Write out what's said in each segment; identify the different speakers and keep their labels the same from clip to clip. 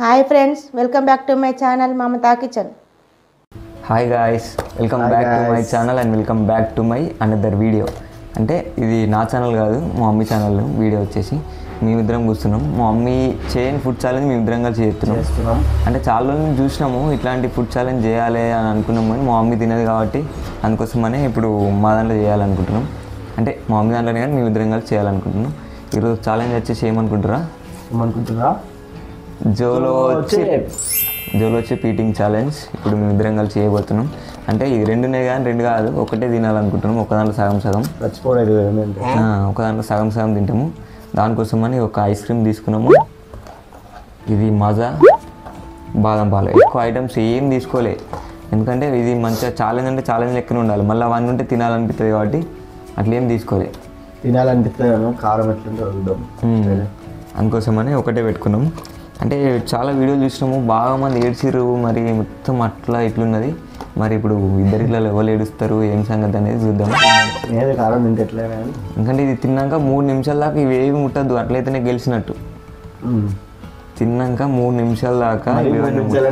Speaker 1: Hi friends, welcome back to my channel Mamata kitchen.
Speaker 2: Hi guys, welcome back to my channel and welcome back to my another video. అంటే ఇది నా channel కాదు, మా mummy channel. Video వచ్చేసి మేమిద్దరం కూర్చున్నాం. మా మమ్మీ చేయని ఫుడ్ ఛాలెంజ్ మేమిద్దరం కలిసి చేస్తున్నాం. అంటే చాలా రోజులు చూసినాము ఇట్లాంటి ఫుడ్ ఛాలెంజ్ చేయాలి అని అనుకున్నాము, కానీ మా మమ్మీ తినదు కాబట్టి అందుకోసమనే ఇప్పుడు మా దాంట్లో చేయాలనుకుంటున్నాం. అంటే మా మమ్మీ దాంట్లోనే కానీ మేమిద్దరం కలిసి చేయాలనుకుంటున్నాం. ఈరోజు ఛాలెంజ్ వచ్చేసి ఏమనుకుంటురా జోలో చిప్ ఈటింగ్ ఛాలెంజ్ ఇప్పుడు మేము ఇద్దరం కలిసి చేయబోతున్నాం. అంటే ఇది రెండునే కానీ రెండు కాదు, ఒకటే తినాలనుకుంటున్నాం. ఒక దాంట్లో సగం ఒక దాంట్లో సగం తింటాము. దానికోసమని ఒక ఐస్ క్రీమ్ తీసుకున్నాము. ఇది మజా బాదం పాలు. ఎక్కువ ఐటమ్స్ ఏం తీసుకోలే, ఎందుకంటే ఇది మంచిగా ఛాలెంజ్ అంటే ఛాలెంజ్ లెక్కనే ఉండాలి. మళ్ళీ అవన్నీ ఉంటే తినాలనిపిస్తుంది కాబట్టి అట్లా ఏం తీసుకోలే.
Speaker 3: తినాలనిపిస్తుంది కారం ఎట్లుంటే
Speaker 2: అందుకోసమని ఒకటే పెట్టుకున్నాం. అంటే చాలా వీడియోలు చూసినాము, బాగా మంది ఏడ్చిర్రు. మరి మొత్తం అట్లా ఇట్లున్నది. మరి ఇప్పుడు ఇద్దరిలో ఎవరు ఏడుస్తారు ఏం సంగతి అనేది చూద్దాం.
Speaker 3: కారం తింటే ఎట్లయినా
Speaker 2: ఎందుకంటే ఇది తిన్నాక 3 నిమిషాల దాకా ఇవేవి ముట్టద్దు, అట్లయితేనే గెలిచినట్టు. తిన్నాక 3 నిమిషాల దాకా
Speaker 3: 2 నిమిషాలు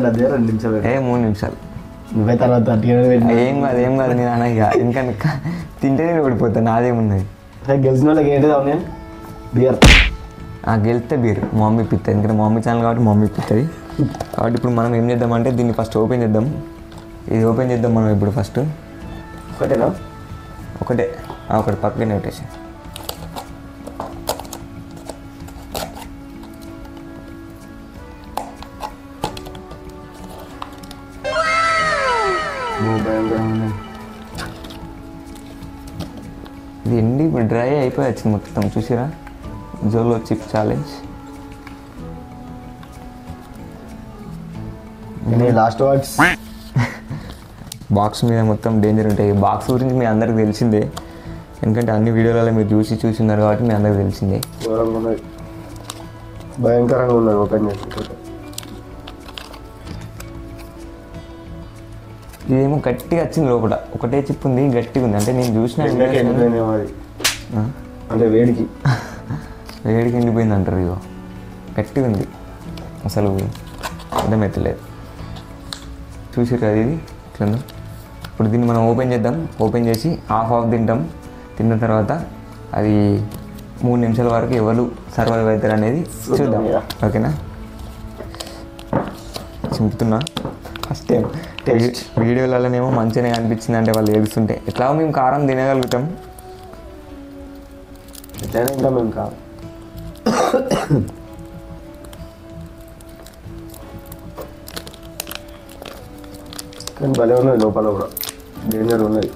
Speaker 2: 3 నిమిషాలు
Speaker 3: నువ్వే తర్వాత
Speaker 2: ఏం కాదు నేను అనగా. ఇంకా తింటేనే ఓడిపోతాను, నాదేమున్నది.
Speaker 3: గెలిచిన వాళ్ళకి ఏంటి బియర్
Speaker 2: గెలిస్తే బీర్ మా మమ్మీ ఇప్పిస్తుంది. ఎందుకంటే మా మమ్మీ ఛానల్ కాబట్టి మా మమ్మీ ఇప్పిస్తుంది. కాబట్టి ఇప్పుడు మనం ఏం చేద్దామంటే దీన్ని ఫస్ట్ ఓపెన్ చేద్దాం. ఇది ఓపెన్ చేద్దాం మనం ఇప్పుడు ఫస్ట్.
Speaker 3: ఒకటేనా?
Speaker 2: ఒకటి పక్కనే పెట్టేసి. ఇది ఎండి ఇప్పుడు డ్రై అయిపోయి వచ్చింది మొత్తం, చూసిరా. Jolo chip challenge.
Speaker 3: Last words.
Speaker 2: Box మీద మొత్తం డేంజర్ ఉంటాయి. బాక్స్ గురించి మీ అందరికి తెలిసిందే, ఎందుకంటే అన్ని వీడియోలలో మీరు చూసినారు కాబట్టి మీ అందరికి తెలిసిందే.
Speaker 3: భయంకరంగా ఉన్నది ఓపెన్ చేసి.
Speaker 2: ఇదేమో గట్టిగా వచ్చింది, లోపల ఒకటే చిప్ ఉంది, గట్టిగా ఉంది. అంటే నేను చూసిన
Speaker 3: అంటే వేడికి
Speaker 2: ఎండిపోయింది అంటారు. ఇగో గట్టిగా ఉంది, అసలు అర్థమవుతలేదు. చూసారు కదా ఇది ఇట్లా. ఇప్పుడు దీన్ని మనం ఓపెన్ చేద్దాం. ఓపెన్ చేసి హాఫ్ తింటాం. తిన్న తర్వాత అది 3 నిమిషాల వరకు ఎవరు సర్వైవ్ అవుతారు అనేది చూద్దాం. ఓకేనా? చింపుతున్నా ఫస్ట్ టైం. వీడియోలలోనేమో మంచిగానే అనిపించింది, అంటే వాళ్ళు ఏడుస్తుంటే. ఎట్లా మేము కారం తినగలుగుతాం,
Speaker 3: ఎట్లయినా ఇంకా మేము కాదు. కానీ భలే ఉన్నది, లోపల కూడా డేంజర్ ఉన్నది.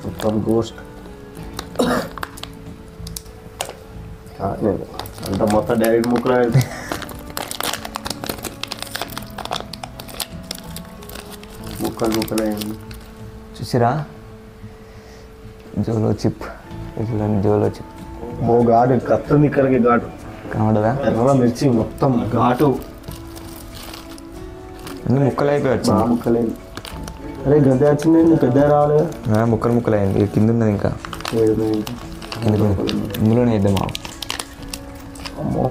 Speaker 3: మొత్తం గోస్ట్ అంత మొత్తం డైరెక్ట్ ముక్కలు అయింది.
Speaker 2: చూసిరా జోలో చిప్.
Speaker 3: ఓ ఘాటు కత్తుంది, ఇక్కడికి ఘాటు
Speaker 2: కనబడదా?
Speaker 3: ఎర్ర మిర్చి మొత్తం ఘాటు,
Speaker 2: అన్ని ముక్కలు అయిపోయి వచ్చింది.
Speaker 3: ముక్కలేదు. అరే గంత వచ్చింది, పెద్ద రావాలి.
Speaker 2: ముక్కలు అయింది. కింద ఉన్నది ఇంకా ఇందులోనే వేద్దామా?
Speaker 3: అమ్మో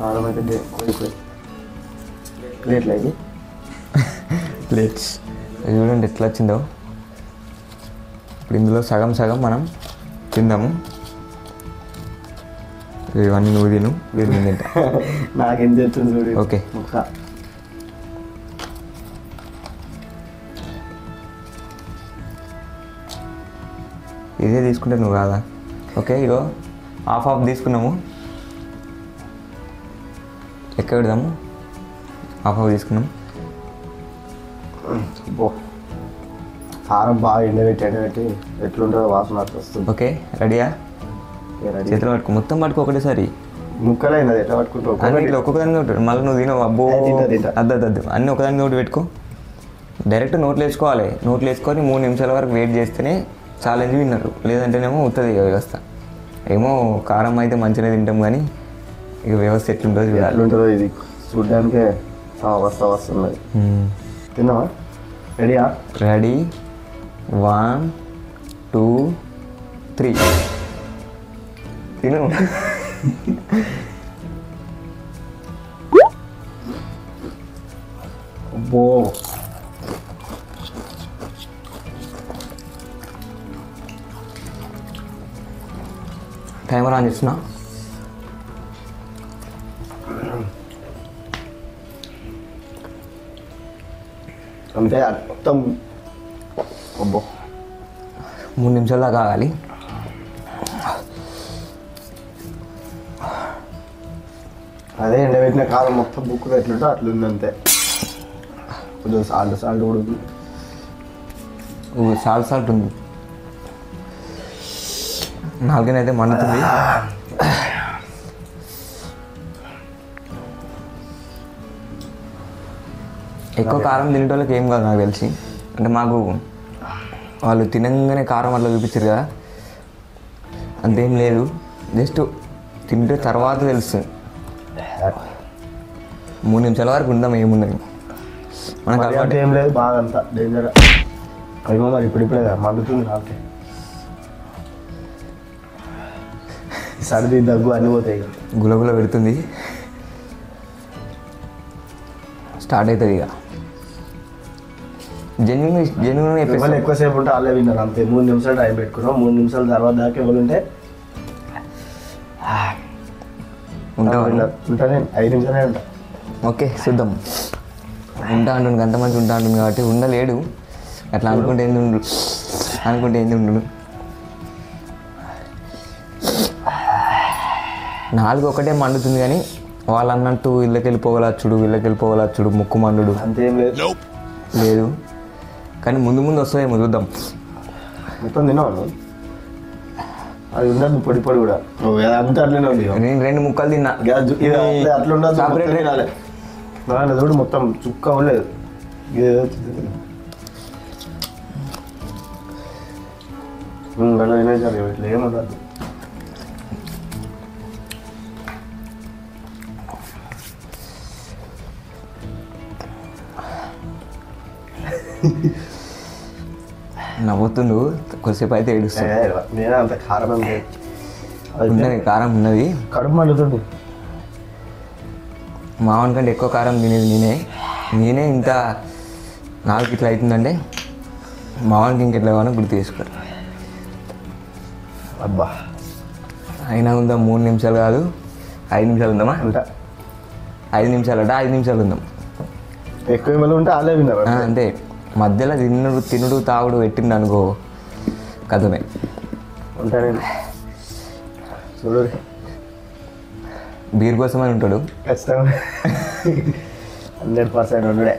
Speaker 3: కారం అయితే
Speaker 2: ప్లేట్స్ చూడండి ఎట్లా వచ్చిందో. ఇప్పుడు ఇందులో సగం మనం తిందాము. ఇవన్నీ నువ్వు తిను, వీరు తింటా.
Speaker 3: నాకేం చెప్తుంది చూడు.
Speaker 2: ఓకే, ఇదే తీసుకుంటే నువ్వు కాదా? ఓకే, ఇగో హాఫ్ తీసుకున్నాము. ఎక్కడ పెడదాము? హాఫ్ తీసుకున్నాం.
Speaker 3: కారం బాగా ఎండబెట్టి ఎట్లుంటుందో వాసన వస్తుంది.
Speaker 2: ఓకే, రెడీయా? చేతిలో పట్టుకో, మొత్తం పట్టుకో ఒకటేసారి.
Speaker 3: ముక్కలైనది ఎట్లా పట్టుకుంటావు?
Speaker 2: ఇట్లా ఒక్కొక్కదాన్ని ఒకటి. మళ్ళీ నువ్వు తినవు. అబ్బో అద్దద్దు అన్నీ ఒకదాన్ని ఒకటి పెట్టుకో. డైరెక్ట్ నోట్లు వేసుకోవాలి. నోట్లు వేసుకొని 3 నిమిషాల వరకు వెయిట్ చేస్తేనే ఛాలెంజ్ విన్నారు. లేదంటేనేమో ఉత్తది వ్యవస్థ. ఏమో కారం అయితే మంచిగా తింటాం, కానీ ఇక వ్యవస్థ ఎట్లుంటుందో చూడాలి.
Speaker 3: ఎట్లుంటుందో ఇది చూడడానికే వస్తున్నది. తిన్నావా? రెడీయా?
Speaker 2: రెడీ 1 2 3 తిను.
Speaker 3: అబ్బో
Speaker 2: టైమర్ ఆన్ చేస్తున్నా.
Speaker 3: అంతే మొత్తం. అబ్బో
Speaker 2: 3 నిమిషాలు దాకా ఆగాలి.
Speaker 3: అదే ఎండబెట్టిన కారం మొత్తం బుక్ ఎట్లుంటో అట్లుంది అంతే. కొంచెం సాల్ట్ కూడా ఉంది.
Speaker 2: సాల్ట్ ఉంది. నాలుగైతే మండుతుంది. ఎక్కువ కారం తినేటోళ్ళకి ఏం కాదు నాకు తెలిసి. అంటే మాకు వాళ్ళు తినంగానే కారం అట్లా చూపించారు కదా, అంతేం లేదు. జస్ట్ తింటే తర్వాత తెలుస్తుంది. 3 నిమిషాల వరకు ఉందాం, ఏముందని మనకు
Speaker 3: అంటే
Speaker 2: అలవాటు.
Speaker 3: ఏం లేదు, బాగా అంతా డేంజర్. అయ్యో మరి ఇప్పుడే కదా మండుతుంది నాకే. సర్ది దగ్గు అన్నీ పోతాయి.
Speaker 2: గులగుల పెడుతుంది. స్టార్ట్ అవుతుంది ఇక. జెన్యున్
Speaker 3: ఎవరు ఎక్కువసేపు ఉంటే వాళ్ళే విన్నారు అంతే. 3 నిమిషాలు టైం పెట్టుకున్నాం. 3 నిమిషాల తర్వాత దాకా ఎవరు ఉంటే ఉంటా. నేను 5 నిమిషాలే ఉంటా.
Speaker 2: ఓకే చూద్దాం. ఉంటా అంటుండు, అంత మంచి ఉంటా అంటుంది కాబట్టి ఉండలేడు. అట్లా అనుకుంటే ఏంది ఉండు, అనుకుంటే ఏంది ఉండు. 4 ఒకటే మండుతుంది కానీ వాళ్ళు అన్నట్టు వీళ్ళకి వెళ్ళిపోగలచ్చుడు ముక్కు మండుడు
Speaker 3: అంతేం లేదు.
Speaker 2: లేదు. కానీ ముందు వస్తాయేమో చూద్దాం.
Speaker 3: మొత్తం తిన్నావు అది ఉండదు పొడి కూడా. అంతా అట్లనే ఉంది.
Speaker 2: నేను 2 ముక్కలు తిన్నా.
Speaker 3: అట్లా ఉండదు.
Speaker 2: సపరేట్ తినాలి.
Speaker 3: చూడు మొత్తం చుక్క ఉండలేదు. ఇదేదో ఇట్లా ఏముండదు.
Speaker 2: నవ్వుతుండు, కొద్దిసేపు అయితే ఏడుస్తుంది.
Speaker 3: నేనే అంత కారం
Speaker 2: ఉన్నది, కారం ఉన్నది.
Speaker 3: కడుపు మండుతుంది.
Speaker 2: మామూలు కంటే ఎక్కువ కారం తినేది నేనే ఇంత నాలుగు ఇట్లా అవుతుందంటే మామూలుకి ఇంకెట్లా కావాలో గుర్తు చేసుకోరు.
Speaker 3: అబ్బా
Speaker 2: అయినా ఉందా 3 నిమిషాలు కాదు 5 నిమిషాలు ఉందామా?
Speaker 3: ఉంటా
Speaker 2: 5 నిమిషాలు అంటే 5 నిమిషాలు ఉందాం.
Speaker 3: ఎక్కువ ఏమైనా ఉంటే వాళ్ళే విన్నారు
Speaker 2: అంతే. మధ్యలో తినుడు తాగుడు పెట్టిండు అనుకో కథమే.
Speaker 3: ఉంటానండి. చూడు
Speaker 2: బీర్ కోసమని ఉంటాడు
Speaker 3: ఖచ్చితంగా. 100% ఉండే.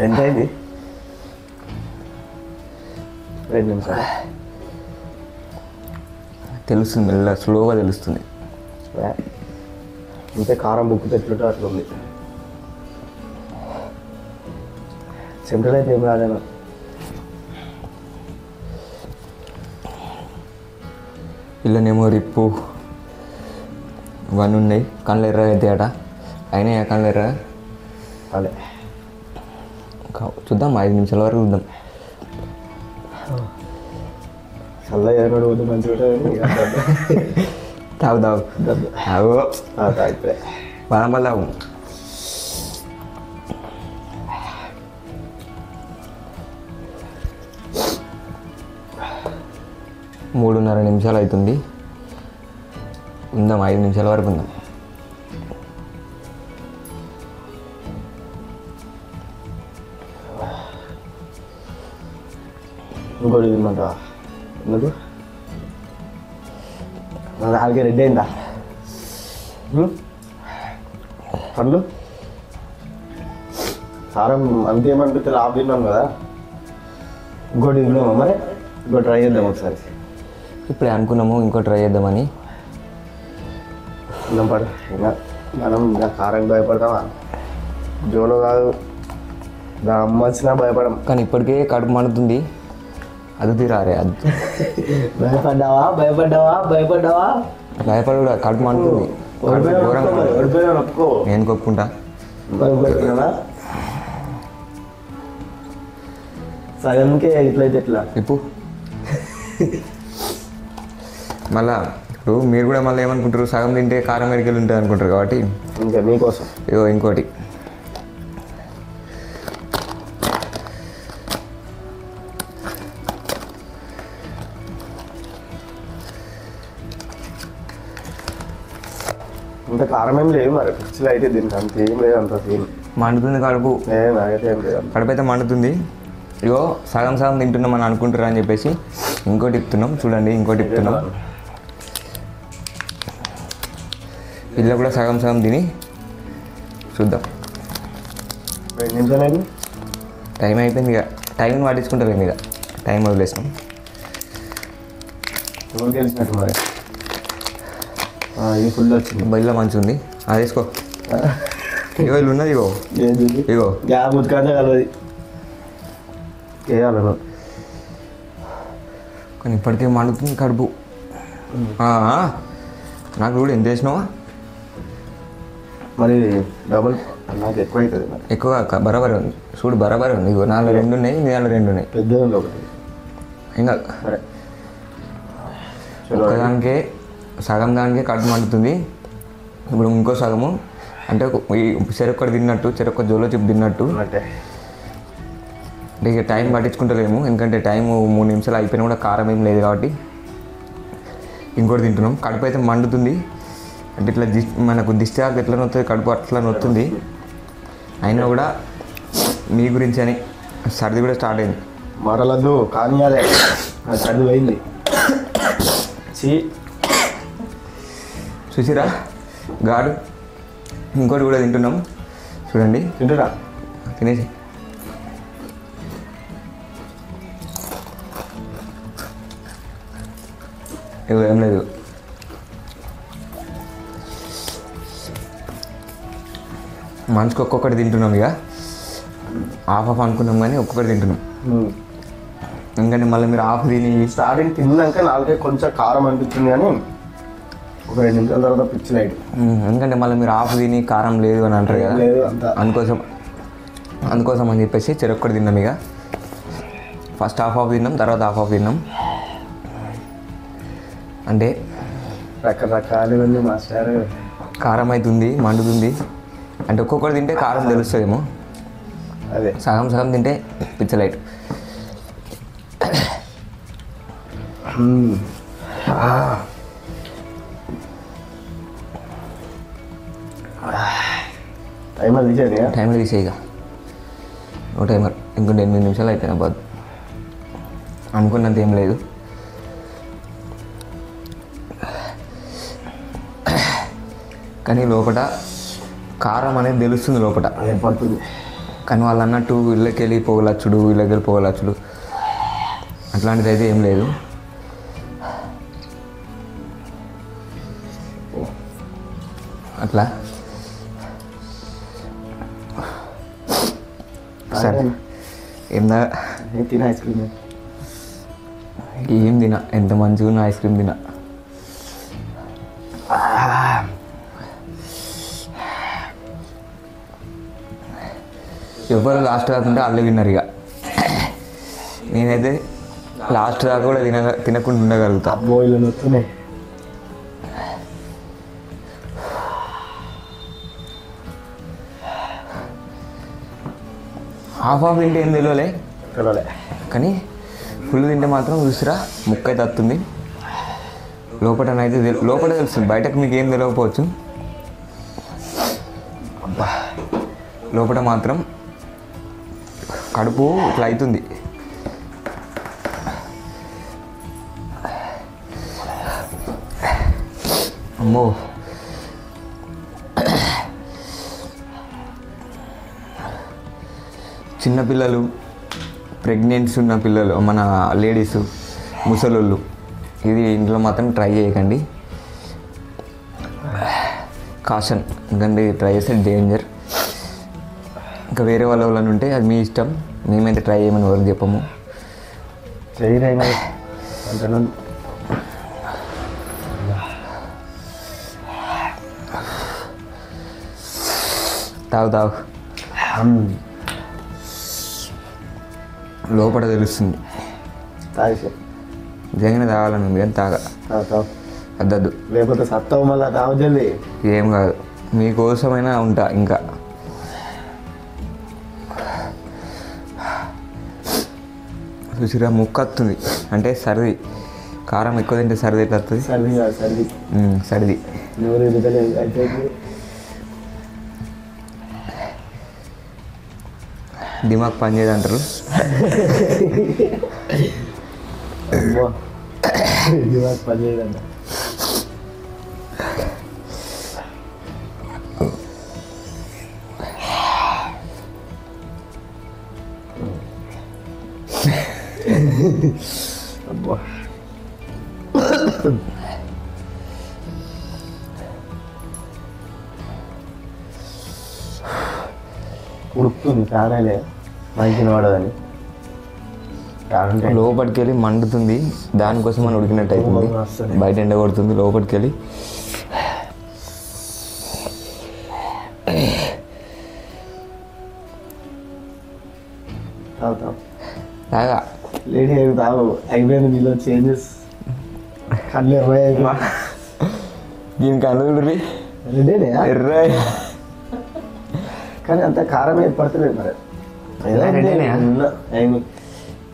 Speaker 3: ఎంత అయింది? 2 నిమిషాలు
Speaker 2: తెలుస్తుంది, మెల్ల స్లోగా తెలుస్తుంది.
Speaker 3: అంతే కారం బుక్కు తెచ్చుకుంటే అట్లా ఉంది. సెంట్రల్ అయితే ఏం రాలేను.
Speaker 2: ఇళ్ళనేమో రిప్పు ఇవన్నీ ఉన్నాయి. కళ్ళు ఎర్రగా అయితే అట అయినా కళ్ళు ఎర్రగా
Speaker 3: అదే
Speaker 2: చూద్దాం. 5 నిమిషాల వరకు చూద్దాం.
Speaker 3: చల్ల ఎరగడు పోతే మంచిగా
Speaker 2: తాగు
Speaker 3: తాగిపోయి
Speaker 2: బలం తాగు. 3:30 నిమిషాలు అవుతుంది. ఉందాం, 5 నిమిషాల వరకు ఉందాం.
Speaker 3: ఇంకోటి తిన్నట ఎందుకు నాలుగే రెడ్డి అయిందా పండ్లు సారం అంతేమనిపిస్తే లాభ తిన్నాం కదా. ఇంకోటి తిన్నామా మరి? ఇంకోటి ట్రై చేద్దాం ఒకసారి.
Speaker 2: ఇప్పుడే అనుకున్నాము ఇంకో ట్రై చేద్దామని.
Speaker 3: పడు ఇంకా మనం ఇంకా కారం భయపడతామా? జోలో కాదు దాని అమ్మ వచ్చినా భయపడం.
Speaker 2: కానీ ఇప్పటికే కడుపు మండుతుంది. అది తీరారే అది
Speaker 3: భయపడ్డావా
Speaker 2: భయపడు కూడా కడుపు మండుతుంది.
Speaker 3: ఓడిపోయినా ఒప్పుకో.
Speaker 2: నేను కొప్పుకుంటా.
Speaker 3: సగంకే ఇట్లయితే ఎట్లా
Speaker 2: ఇప్పుడు మళ్ళా ఇప్పుడు మీరు కూడా మళ్ళీ ఏమనుకుంటారు, సగం తింటే కారం మెడికలు ఉంటుంది అనుకుంటారు. కాబట్టి
Speaker 3: ఇంకా మీకోసం
Speaker 2: ఇగో ఇంకోటి
Speaker 3: ఇంత కారం ఏం లేదు మరి, పిచ్చిలు అయితే దీనికి అంత ఏం లేదు, అంత సీన్
Speaker 2: మండుతుంది కడుపు,
Speaker 3: నాకైతే ఏం లేదు.
Speaker 2: కడుపు అయితే మండుతుంది. ఇగో సగం సగం తింటున్నాం అని అనుకుంటారా అని చెప్పేసి ఇంకోటి ఇస్తున్నాం. చూడండి ఇంకోటి ఇస్తున్నాం. పిల్ల కూడా సగం సగం తిని చూద్దాం.
Speaker 3: 2 నిమిషాలు అయింది,
Speaker 2: టైం అయిపోయింది. ఇక టైంని పట్టించుకుంటలేము, ఇక టైం వదిలేసినాం.
Speaker 3: ఎవరు గెలిచినట్టు మరి. ఇది ఫుల్ వచ్చింది,
Speaker 2: బయలులో మంచి ఉంది, అది వేసుకో. ఇగో ఇల్లు ఉన్నది, ఇగో ఇగో
Speaker 3: గ్యాప్ ఉత్కంటే కలవది వేయాలను.
Speaker 2: కానీ ఇప్పటికే మండుతుంది కడుపు. నాకు కూడా ఎంత వేసినావా?
Speaker 3: మరి డబుల్ నాకు ఎక్కువ అవుతుంది మరి.
Speaker 2: ఎక్కువ బరాబర్ ఉంది, చూడు బరాబర్ ఉంది. ఇగో నాలో 2 ఉన్నాయి, నీ దాంట్లో 2 ఉన్నాయి.
Speaker 3: పెద్ద ఉంది ఒకటి.
Speaker 2: ఇంకా
Speaker 3: సరే
Speaker 2: ఒకదానికే సగం దానికే కడుపు మండుతుంది. ఇప్పుడు ఇంకో సగము అంటే ఈ చెరొక్కటి తిన్నట్టు, చెరొక్క జోలో చిప్ తిన్నట్టు.
Speaker 3: అంటే
Speaker 2: ఇక టైం పట్టించుకుంటలేము, ఎందుకంటే టైం 3 నిమిషాలు అయిపోయినా కూడా కారం ఏం లేదు కాబట్టి ఇంకోటి తింటున్నాం. కడుపు అయితే మండుతుంది, అంటే ఇట్లా మనకు దిష్టి ఎట్లా నొస్తుంది, కడుపు అట్లా నొస్తుంది. అయినా కూడా మీ గురించి అని సర్ది కూడా స్టార్ట్ అయింది.
Speaker 3: మరలద్దు కానీ అదే సర్ది పోయింది.
Speaker 2: చూసిరా గాడు ఇంకోటి కూడా తింటున్నాం. చూడండి
Speaker 3: తింటురా,
Speaker 2: తినేసి ఏం లేదు. మనిషికి ఒక్కొక్కటి తింటున్నాం. ఇక హాఫ్ అనుకున్నాం కానీ ఒక్కొక్కటి తింటున్నాం. ఎందుకంటే మళ్ళీ మీరు హాఫ్ తిని
Speaker 3: స్టార్టింగ్ తిన్నాక నాలుగే కొంచెం కారం అనిపించింది, కానీ ఒక 2 నిమిషాల తర్వాత పిచ్చి లైట్.
Speaker 2: ఎందుకంటే మళ్ళీ మీరు హాఫ్ తిని కారం లేదు అని అంటారు కదా,
Speaker 3: లేదు అంత
Speaker 2: అందుకోసం అని చెప్పేసి చెరొక్కటి తిన్నాం. ఇక ఫస్ట్ హాఫ్ తిన్నాం, తర్వాత హాఫ్ తిన్నాం. అంటే
Speaker 3: రకరకాలు ఉంది మాస్టర్.
Speaker 2: కారం అవుతుంది, మండుతుంది. అంటే ఒక్కొక్కటి తింటే కారం తెలుస్తుందేమో,
Speaker 3: అదే
Speaker 2: సగం సగం తింటే పిచ్చలైట్.
Speaker 3: టైమర్ తీసేది,
Speaker 2: టైమర్ తీసేయగా ఓ టైమర్. ఇంకొంటే 8 నిమిషాలు అయిపోయినా బాధ, అనుకున్నంత ఏం లేదు. కానీ లోపల కారం అనేది తెలుస్తుంది లోపల
Speaker 3: ఏర్పడుతుంది.
Speaker 2: కానీ వాళ్ళు అన్నట్టు ఇళ్ళకెళ్ళి పొగలచ్చుడు, ఇళ్ళకెళ్ళి పొగలచ్చుడు అట్లాంటిది అయితే ఏం లేదు. అట్లా సరే ఏందా
Speaker 3: తిన ఐస్ క్రీమ్
Speaker 2: ఏం తినా, ఎంత మంచిగా ఉన్న ఐస్ క్రీమ్ తినా. ఎవరు లాస్ట్ కాకుండా అల్లే విన్నారు. ఇక నేనైతే లాస్ట్ దాకా కూడా తినకుండా ఉండగలుగుతా.
Speaker 3: బోయిలు నొత్తున్నాయి.
Speaker 2: హాఫ్ తింటే ఏం తెలియలే, కానీ ఫుల్ తింటే మాత్రం చూసిరా ముక్క అయితే వస్తుంది. లోపలనైతే లోపల తెలుస్తుంది, బయటకు మీకు ఏం తెలియకపోవచ్చు. లోపల మాత్రం కడుపు ఇట్లా అవుతుంది. అమ్మో చిన్నపిల్లలు, ప్రెగ్నెన్సీ ఉన్న పిల్లలు, మన లేడీస్, ముసలోళ్ళు ఇది ఇంట్లో మాత్రం ట్రై చేయకండి. కాషన్, ఎందుకంటే ట్రై చేస్తే డేంజర్. ఇంకా వేరే వాళ్ళని ఉంటే అది మీ ఇష్టం, మేమైతే ట్రై చేయమని ఎవరికి చెప్పము.
Speaker 3: చేయరైనా
Speaker 2: తాగు తాగు. లోపల తెలుస్తుంది.
Speaker 3: తాగేసి
Speaker 2: నిజంగానే తాగాలని ఉంది కానీ అద్దద్దు,
Speaker 3: లేకపోతే సత్తావు మళ్ళీ తాగజల్లి.
Speaker 2: ఏం కాదు, మీకోసమైనా ఉంటా. ఇంకా చూసిరా ముక్క వస్తుంది అంటే సర్ది. కారం ఎక్కువ తింటే సర్ది ఎట్లా వస్తుంది?
Speaker 3: సర్ది కాదు సర్ది,
Speaker 2: సర్ది.
Speaker 3: నూరు ఎదుగుతలేదు అయితే
Speaker 2: దిమాగ్ పని చేయదు అంటారు.
Speaker 3: పని చేయదంట. అబ్బా ఉడుకుతుంది ఫ్యాన్ మంచి వాడదని.
Speaker 2: లోపలికి వెళ్ళి మండుతుంది, దానికోసం మనం ఉడికినట్టు అవుతుంది. బయట ఎండ కొడుతుంది, లోపలికి వెళ్ళి తాగా.
Speaker 3: లేడీ అవి తాగు, అయిపోయింది మీలో చేంజెస్. కళ్ళు ఎర్ర
Speaker 2: దీని కళ్ళు ఎర్ర,
Speaker 3: కానీ అంత కారం ఏర్పడతలేదు మరి.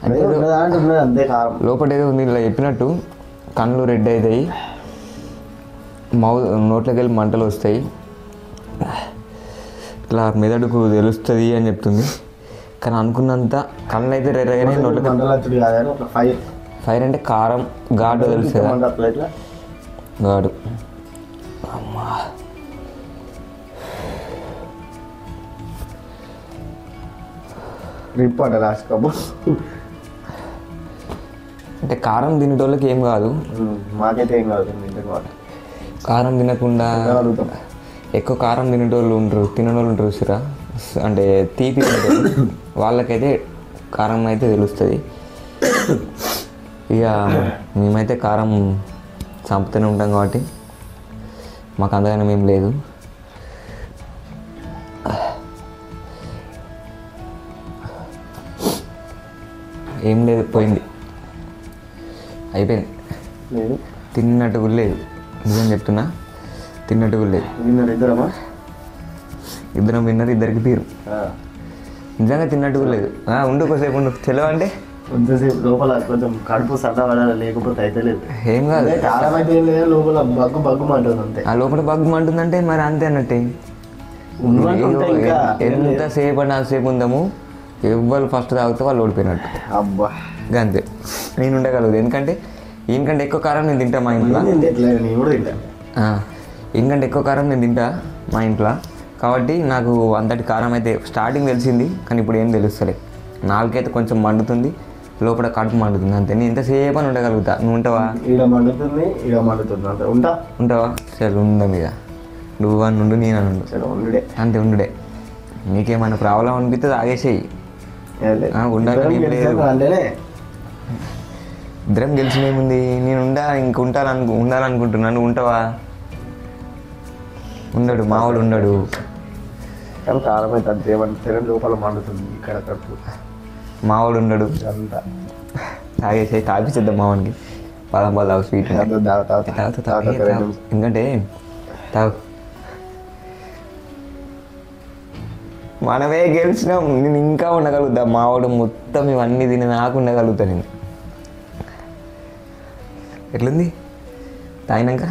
Speaker 3: అంతే కారం
Speaker 2: లోపల ఏదో ఉంది. ఇలా చెప్పినట్టు కళ్ళు రెడ్ అవుతాయి, నోట్లోకి వెళ్ళి మంటలు వస్తాయి, ఇట్లా మెదడుకు తెలుస్తుంది అని చెప్తుంది. కానీ అనుకున్నంత కళ్ళు అయితే రెర్రగానే నోట్లోకి ఫైర్ అంటే కారం ఘాటు తెలుస్తుంది. ఘాటు అమ్మా. అంటే కారం తినేటోళ్ళకి ఏం కాదు,
Speaker 3: మాకైతే ఏం కాదు.
Speaker 2: కారం తినకుండా ఎక్కువ కారం తినేటోళ్ళు ఉంటారు, తిననోళ్ళు ఉంటారు చూసిరా, అంటే తీపి తినేటోళ్ళు వాళ్ళకైతే కారం అయితే తెలుస్తుంది. ఇక మేమైతే కారం చంపుతూనే ఉంటాం కాబట్టి మాకు అంతగానే ఏం లేదు. ఏం లేదు, పోయింది, అయిపోయింది. తిన్నట్టు కూడా లేదు, నిజం చెప్తున్నా, తిన్నట్టు కూడా లేదు. ఇద్దరం విన్నర్, ఇద్దరికి తీరు. నిజంగా తిన్నట్టు కూడా లేదు. ఉండు కొద్దిసేపు ఉండు, తెలివ అంటే
Speaker 3: కొంచెంసేపు లోపల కొంచెం కడుపు సదా పడాలి, లేకపోతే అయితే లేదు.
Speaker 2: ఏం కాదు,
Speaker 3: కారం అయితే ఏం లేదు, లోపల బగ్గు మంటుంది అంతే.
Speaker 2: ఆ లోపల బగ్గు మంటుందంటే మరి అంతే అన్నట్టే. ఎంతసేపు అంటే అంతసేపు ఉందాము, ఎవ్వరు ఫస్ట్ తాగితే వాళ్ళు ఓడిపోయినట్టు.
Speaker 3: అబ్బా
Speaker 2: అంతే, నేను ఉండగలదు. ఎందుకంటే ఈయనకంటే ఎక్కువ కారం నేను తింటా మా ఇంట్లో. ఎందుకంటే ఎక్కువ కారం నేను తింటా మా ఇంట్లో, కాబట్టి నాకు అంతటి కారం అయితే స్టార్టింగ్ తెలిసింది, కానీ ఇప్పుడు ఏం తెలుస్తలే. నాలుగైతే కొంచెం మండుతుంది, లోపల కడుపు మండుతుంది, అంతే. నేను ఎంతసేపు అని ఉండగలుగుతా. నువ్వు ఉంటావా?
Speaker 3: ఈడ మండుతుంది, ఈడ మండుతుంది, అంతే.
Speaker 2: ఉంటావా? సరే ఉందాం, ఇక నువ్వు అని ఉండు, నేను అని ఉండు, అంతే. ఉండుడే. నీకేమైనా ప్రాబ్లం అనిపిస్తే ఆగేసేయి. ఉండాలని ఇద్దరం గెలిచినేముంది. నేను ఉండాలనుకుంటున్నాను. ఉంటావా? ఉండడు, మావాడు ఉండడు.
Speaker 3: కానీ కారం అయితే అంతే ఏమంటే లోపల మండుతుంది, ఇక్కడ కడుపు.
Speaker 2: మావాడు ఉండడు,
Speaker 3: అంతా
Speaker 2: తాగేసేయి. తాగిపిచ్చేద్దాం మావానికి. పదం తాగు, స్వీట్. ఎందుకంటే తాగు, మనమే గెలిచినాం. నేను ఇంకా ఉండగలుగుతా. మావాడు మొత్తం ఇవన్నీ తిని నాకు ఉండగలుగుతా. నేను ఎట్లుంది తాగినాక?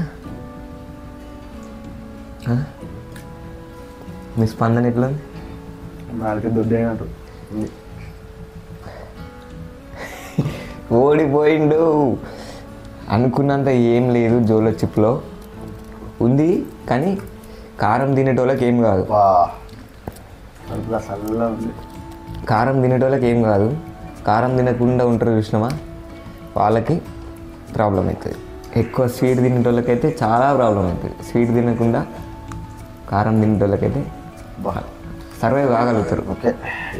Speaker 2: మీ స్పందన ఎట్లుంది?
Speaker 3: నాలుగు దొడ్డైనట్టు.
Speaker 2: ఓడిపోయిండు. అనుకున్నంత ఏం లేదు జోలో చిప్లో ఉంది, కానీ కారం తినేటోళ్ళకి ఏం కాదు. కారం తినేటోళ్ళకి ఏం కాదు. కారం తినకుండా ఉంటారు చూసినామా, వాళ్ళకి ప్రాబ్లం అవుతుంది. ఎక్కువ స్వీట్ తినేటోళ్ళకైతే చాలా ప్రాబ్లం అవుతుంది. స్వీట్ తినకుండా కారం తినేటోళ్ళకైతే సర్వైవ్ కాగలుగుతారు.
Speaker 3: ఓకే,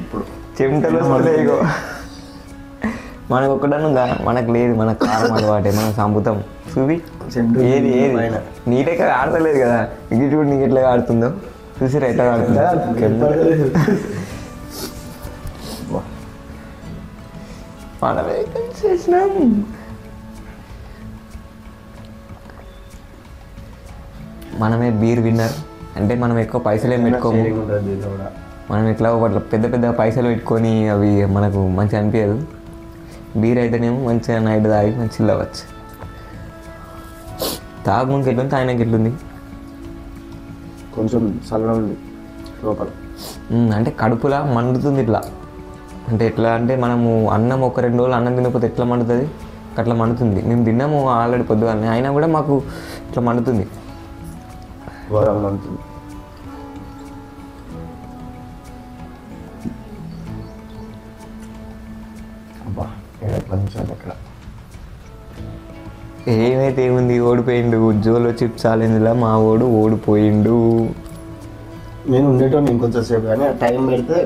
Speaker 3: ఇప్పుడు
Speaker 2: చెమటలు ఇగో మనకు ఒక్కడనుందా? మనకు లేదు. మనకు కారం అలవాటే, మనం సంపుతాం. చూపి ఏది నీటే కదా ఆడతలేదు కదా. ఇది చూడు నీకు ఎట్లా ఆడుతుందో, చూసిరా ఎట్లా ఆడుతుందో. మనమే చేసినాం. మనమే బీర్ విన్నర్. అంటే మనం ఎక్కువ పైసలు ఏం పెట్టుకోము. మనం ఎట్లా అట్లా పెద్ద పెద్ద పైసలు పెట్టుకొని అవి మనకు మంచిగా అనిపించదు. బీర్ అయితేనేమో మంచిగా నైట్ తాగి మంచి చిల్లవచ్చు. తాగముందుకు ఎట్లుంది, తాగినాక ఎట్లుంది?
Speaker 3: కొంచెం చల్లగా ఉంది లోపల.
Speaker 2: అంటే కడుపులా మండుతుంది ఇట్లా. అంటే ఎట్లా అంటే మనము అన్నం ఒక 2 రోజులు అన్నం తినకపోతే ఎట్లా మండుతుంది, అట్లా మండుతుంది. మేము తిన్నాము ఆల్రెడీ పొద్దుగానే, అయినా కూడా మాకు ఇట్లా మండుతుంది.
Speaker 3: ఘోరం మండుతుంది. అబ్బా 10 నిమిషాలు ఎక్కడ
Speaker 2: ఏమైతే ఏముంది, ఓడిపోయిండు. జోలో చిప్స్ ఛాలెంజ్లో మా ఓడు ఓడిపోయిండు.
Speaker 3: నేను ఉండేటోని ఇంకొంచెం సేపు, కానీ టైం పెడితే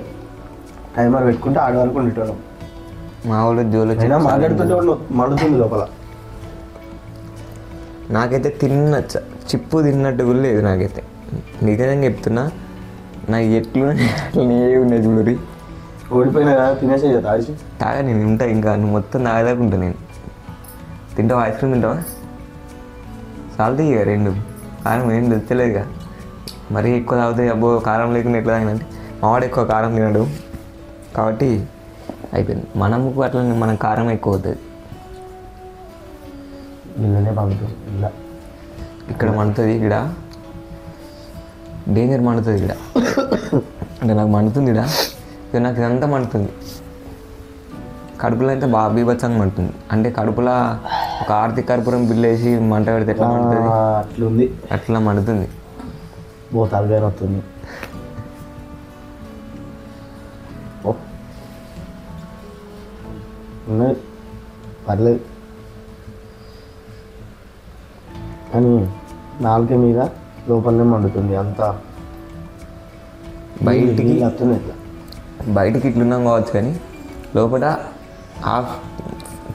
Speaker 3: టైమర్ పెట్టుకుంటే ఆడ వరకు ఉండేటోళ్ళం.
Speaker 2: మా వాడు జోలో
Speaker 3: అయినా
Speaker 2: చిప్స్
Speaker 3: మాట్లాడుతుంటే మండుతుంది లోపల.
Speaker 2: నాకైతే చిప్పు తిన్నట్టు కూడా లేదు నాకైతే. నిజంగా చెప్తున్నా, నాకు ఎట్లు అట్లనే ఉన్నాయి చూడరి.
Speaker 3: ఓడిపోయినా కదా తినేసే తాగి
Speaker 2: తాగా నేను ఉంటా, ఇంకా నువ్వు మొత్తం తాగదాకా ఉంటా నేను. తింటావా? ఐస్ క్రీమ్ తింటావా? సాల్తీ ఇక 2 కారం ఏం తెచ్చలేదుగా. మరీ ఎక్కువ తాగుతాయి. అబ్బో కారం లేకుండా ఎట్లా తాగినంటే మావాడు ఎక్కువ కారం తినడు కాబట్టి అయిపోయింది. మనకు అట్లా మనం కారం ఎక్కువ అవుతుంది.
Speaker 3: ఇళ్ళనే పండుతుంది. ఇలా
Speaker 2: ఇక్కడ మండుతుంది, ఇక్కడ డేంజర్ మండుతుంది. ఇక్కడ అంటే నాకు మండుతుంది, ఇక్కడ నాకు ఇదంతా మండుతుంది. కడుపులో అయితే బాగా బీభత్సంగా మండుతుంది. అంటే కడుపులో ఒక ఆర్తి కర్పూరం బిల్లేసి మంట పెడితే ఎట్లా మండుతుంది,
Speaker 3: అట్లుంది.
Speaker 2: అట్లా మండుతుంది.
Speaker 3: తలగా వస్తుంది. పర్లేదు కానీ నాలుక మీద లోపలనే మండుతుంది. అంతా
Speaker 2: బయటికి
Speaker 3: వస్తుంది. ఇట్లా
Speaker 2: బయటికి ఇట్లున్నాం కావచ్చు, కానీ లోపల ఆ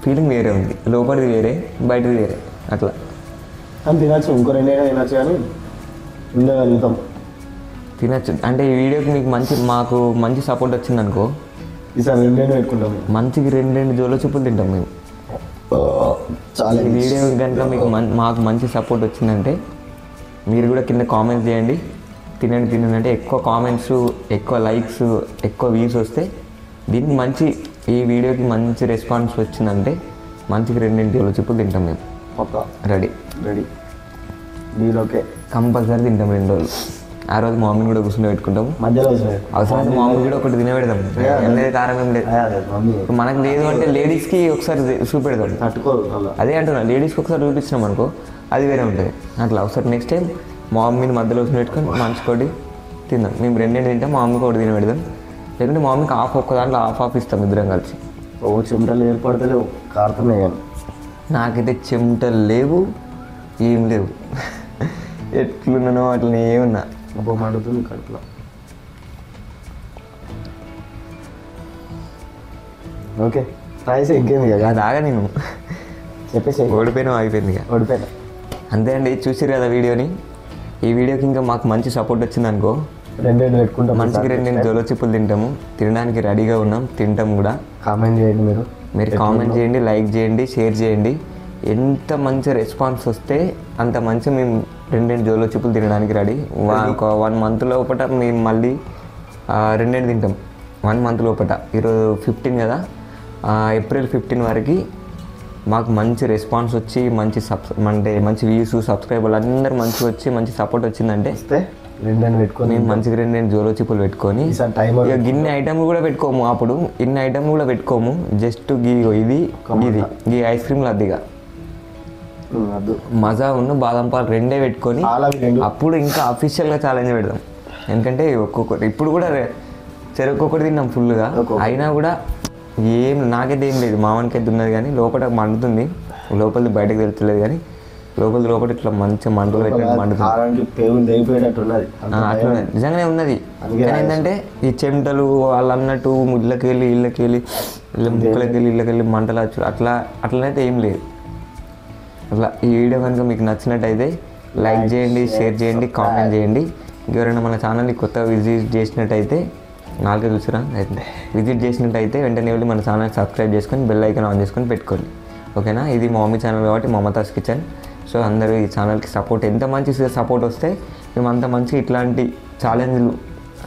Speaker 2: ఫీలింగ్ వేరే ఉంది. లోపలిది వేరే, బయటది వేరే. అట్లా
Speaker 3: అని తినచ్చు. ఇంకో 2 అయినా తినచ్చు, కానీ ఉండగలుగుతాం.
Speaker 2: తినచ్చు. అంటే ఈ వీడియోకి మీకు మాకు మంచి సపోర్ట్ వచ్చింది అనుకో,
Speaker 3: ఈసారి 2 పెట్టుకుంటాము.
Speaker 2: మంచికి 2 జోలో చెప్పులు తింటాం మేము.
Speaker 3: చాలా
Speaker 2: ఈ వీడియో కనుక మీకు మాకు మంచి సపోర్ట్ వచ్చిందంటే మీరు కూడా కింద కామెంట్స్ చేయండి. తినండి అంటే ఎక్కువ కామెంట్స్, ఎక్కువ లైక్స్, ఎక్కువ వ్యూస్ వస్తే దీనికి మంచి, ఈ వీడియోకి మంచి రెస్పాన్స్ వచ్చిందంటే మంచికి 2 జోలో చెప్పులు తింటాం మేము. రెడీ
Speaker 3: దీనిలోకే
Speaker 2: కంపల్సరీ తింటాం 2 రోజులు. ఆ రోజు మా మమ్మీని కూడా కూర్చుని పెట్టుకుంటాము.
Speaker 3: మధ్యలో
Speaker 2: అవసరమైతే మా మమ్మీ కూడా ఒకటి తినబెడదాం. ఏం లేదు, కారం ఏం లేదు. ఇప్పుడు మనకు లేదు అంటే లేడీస్కి ఒకసారి చూపెడతాం.
Speaker 3: తట్టుకోరు.
Speaker 2: అదే అంటున్నా, లేడీస్కి ఒకసారి చూపించినాం అనుకో అది వేరే ఉంటుంది. అట్లా ఒకసారి నెక్స్ట్ టైం మా మమ్మీని మధ్యలో కూర్చుని పెట్టుకొని మంచుకోటి తిందాం. మేము 2 తింటాం, మా మమ్మీకి ఒకటి తినబెడదాం. లేకుంటే మా మమ్మీకి ఒక్క దాంట్లో హాఫ్ ఇస్తాం ఇద్దరం కలిసి.
Speaker 3: చెమటలు ఏర్పడతలేవు, కారుతున్నాయి. కానీ
Speaker 2: నాకైతే చెమటలు లేవు, ఏం లేవు. ఎట్లున్నానో అట్లనే ఉన్నా.
Speaker 3: మండుతుంది కడుపులో. ఓకే ప్రైస్ ఇంకేంది కదా,
Speaker 2: దాగా నేను
Speaker 3: చెప్పేసి
Speaker 2: ఓడిపోయినా అయిపోయింది ఇక.
Speaker 3: ఓడిపోయినా
Speaker 2: అంతే అండి, చూసిరు కదా వీడియోని. ఈ వీడియోకి ఇంకా మాకు మంచి సపోర్ట్ వచ్చింది అనుకో,
Speaker 3: 2 పెట్టుకుంటాం.
Speaker 2: మంచికి 2 జోలో చిప్పులు తింటాము. తినడానికి రెడీగా ఉన్నాం, తింటాం కూడా.
Speaker 3: కామెంట్ చేయండి. మీరు
Speaker 2: కామెంట్ చేయండి, లైక్ చేయండి, షేర్ చేయండి. ఎంత మంచి రెస్పాన్స్ వస్తే అంత మంచి మేము 2 జోలో చిప్పులు తినడానికి రెడీ. ఒక 1 మంత్ లోపల మేము మళ్ళీ 2 తింటాం. 1 మంత్ లోపల. ఈరోజు 15 కదా, ఏప్రిల్ 15 వరకు మాకు మంచి రెస్పాన్స్ వచ్చి మంచి అంటే మంచి వ్యూస్, సబ్స్క్రైబర్లు అందరూ మంచిగా వచ్చి మంచి సపోర్ట్ వచ్చిందంటే
Speaker 3: 2 పెట్టుకొని
Speaker 2: మేము మంచిగా 2 జోలో చిప్పులు పెట్టుకొని ఇక గిన్ని ఐటమ్లు కూడా పెట్టుకోము. అప్పుడు ఇన్ని ఐటమ్లు కూడా పెట్టుకోము. జస్ట్ ఇది ఈ ఐస్ క్రీమ్లు అద్దిగా మజా ఉన్న బాదం పాలు 2 పెట్టుకొని అప్పుడు ఇంకా అఫీషియల్గా ఛాలెంజ్ పెడదాం. ఎందుకంటే ఒక్కొక్కటి ఇప్పుడు కూడా ఒక్కొక్కటి తిన్నాం ఫుల్గా. అయినా కూడా నాకైతే ఏం లేదు, మామనికైతే ఉన్నది కానీ లోపల మండుతుంది. లోపలిది బయటకు తెలుస్తలేదు కానీ లోపల ఇట్లా మంచిగా మంటలు పెట్టినట్టు మండుతుంది. అట్లా నిజంగానే ఉన్నది. కానీ ఏంటంటే ఈ చెమటలు వాళ్ళు అన్నట్టు ఇళ్ళకి వెళ్ళి ముక్కలకి వెళ్ళి మంటలు అట్లనైతే ఏం లేదు. అట్లా ఈ వీడియో కనుక మీకు నచ్చినట్టయితే లైక్ చేయండి, షేర్ చేయండి, కామెంట్ చేయండి. ఎవరైనా మన ఛానల్ని కొత్తగా విజిట్ చేసినట్టయితే నాలుగే చూసిరా అయితే విజిట్ చేసినట్టయితే వెంటనే వెళ్ళి మన ఛానల్ సబ్స్క్రైబ్ చేసుకొని బెల్ ఐకాన్ ఆన్ చేసుకొని పెట్టుకోండి. ఓకేనా, ఇది మా మమ్మీ ఛానల్ కాబట్టి మమతాస్ కిచెన్. సో అందరూ ఈ ఛానల్కి సపోర్ట్ ఎంత మంచి సపోర్ట్ వస్తే మేము అంత మంచి ఇట్లాంటి ఛాలెంజ్లు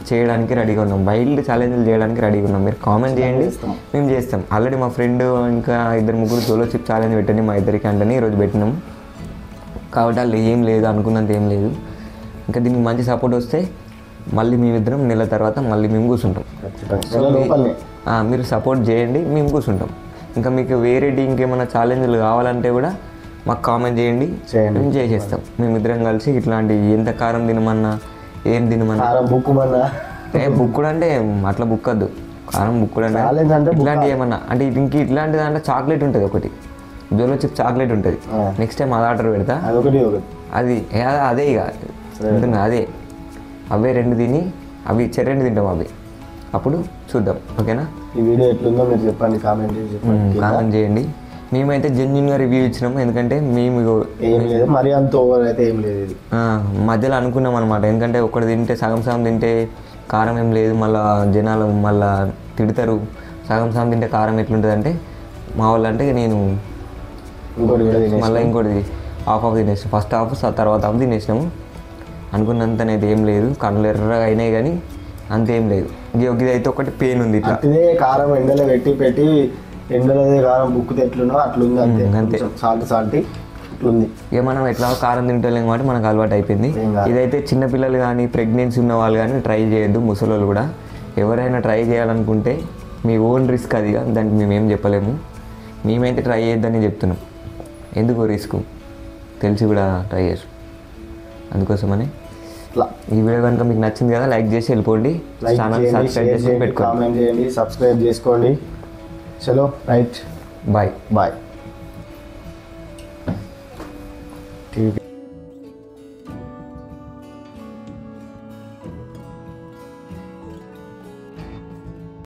Speaker 2: చేయడానికి రెడీగా ఉన్నాం, వైల్డ్ ఛాలెంజ్లు చేయడానికి రెడీగా ఉన్నాం. మీరు కామెంట్ చేయండి, మేము చేస్తాం. ఆల్రెడీ మా ఫ్రెండ్ ఇంకా 2-3 జోలో చిప్ ఛాలెంజ్ పెట్టండి మా ఇద్దరికి అంటే ఈరోజు పెట్టినాం కాబట్టి వాళ్ళు ఏం లేదు అనుకున్నంత ఏం లేదు. ఇంకా దీనికి మంచి సపోర్ట్ వస్తే మళ్ళీ మేమిద్దరం నెల తర్వాత మళ్ళీ మేము కూర్చుంటాం. మీరు సపోర్ట్ చేయండి, మేము కూర్చుంటాం. ఇంకా మీకు వేరేటి ఇంకేమైనా ఛాలెంజ్లు కావాలంటే కూడా మాకు కామెంట్ చేయండి, మేము చేసేస్తాం. మేమిద్దరం కలిసి ఇట్లాంటి ఎంత కారం తినమన్నా ఏం తినమన్నా బుక్కుడు అంటే అట్లా బుక్కద్దు, కారం బుక్కుడు అంటే ఇట్లాంటివి ఏమన్నా అంటే ఇంక ఇట్లాంటిది అంటే చాక్లెట్ ఉంటుంది ఒకటి, జోలో చిప్ చాక్లెట్ ఉంటుంది. నెక్స్ట్ టైం అది ఆర్డర్ పెడతా, అది అదే ఇక అదే అవే 2 తిని అవి 2 తింటాం అవి, అప్పుడు చూద్దాం. ఓకేనా,
Speaker 3: ఈ వీడియో ఎట్లుందో మీరు చెప్పండి,
Speaker 2: కామెంట్ చేయండి. మేమైతే జెన్యున్గా రివ్యూ ఇచ్చినాము, ఎందుకంటే మేము
Speaker 3: ఏం లేదు మరి అంత ఓవర్ అయితే ఏం లేదు.
Speaker 2: మధ్యలో అనుకున్నాం అనమాట, ఎందుకంటే ఒకటి తింటే సగం తింటే కారం ఏం లేదు, మళ్ళీ జనాలు మళ్ళీ తిడతారు. సగం తింటే కారం ఎట్లుంటుంది అంటే మా వాళ్ళు అంటే నేను మళ్ళీ ఇంకోటి హాఫ్ తినేసాం. ఫస్ట్ హాఫ్ తర్వాత హాఫ్ తినేసినాము. అనుకున్నంత అనేది ఏం లేదు, కళ్ళు ఎర్రగా అయినాయి కానీ అంతేం లేదు. ఇది అయితే ఒకటి పెయిన్ ఉంది, ఇట్లా
Speaker 3: కారం ఎండలో పెట్టి ఎండలో కారం బుక్కు ఎట్లుందో అట్లుంది అంతే, సాల్ట్ ఇట్లుంది.
Speaker 2: ఇక మనం ఎట్లా కారం తింటలేం కాబట్టి మనకు అలవాటు అయిపోయింది. ఇదైతే చిన్నపిల్లలు కానీ ప్రెగ్నెన్సీ ఉన్న వాళ్ళు కానీ ట్రై చేయొద్దు, ముసలోళ్ళు కూడా. ఎవరైనా ట్రై చేయాలనుకుంటే మీ ఓన్ రిస్క్ అది, దానికి మేమేం చెప్పలేము. మేమైతే ట్రై చేయొద్దని చెప్తున్నాం, ఎందుకు రిస్క్ తెలిసి కూడా ట్రై చేసాం. అందుకోసమని ఈ వీడియో కనుక మీకు నచ్చింది కదా, లైక్ చేసి వెళ్ళిపోండి, ఛానల్ సబ్స్క్రైబ్ చేసి పెట్టుకోండి,
Speaker 3: సబ్స్క్రైబ్ చేసుకోండి. చలో రైట్,
Speaker 2: బాయ్
Speaker 3: బాయ్.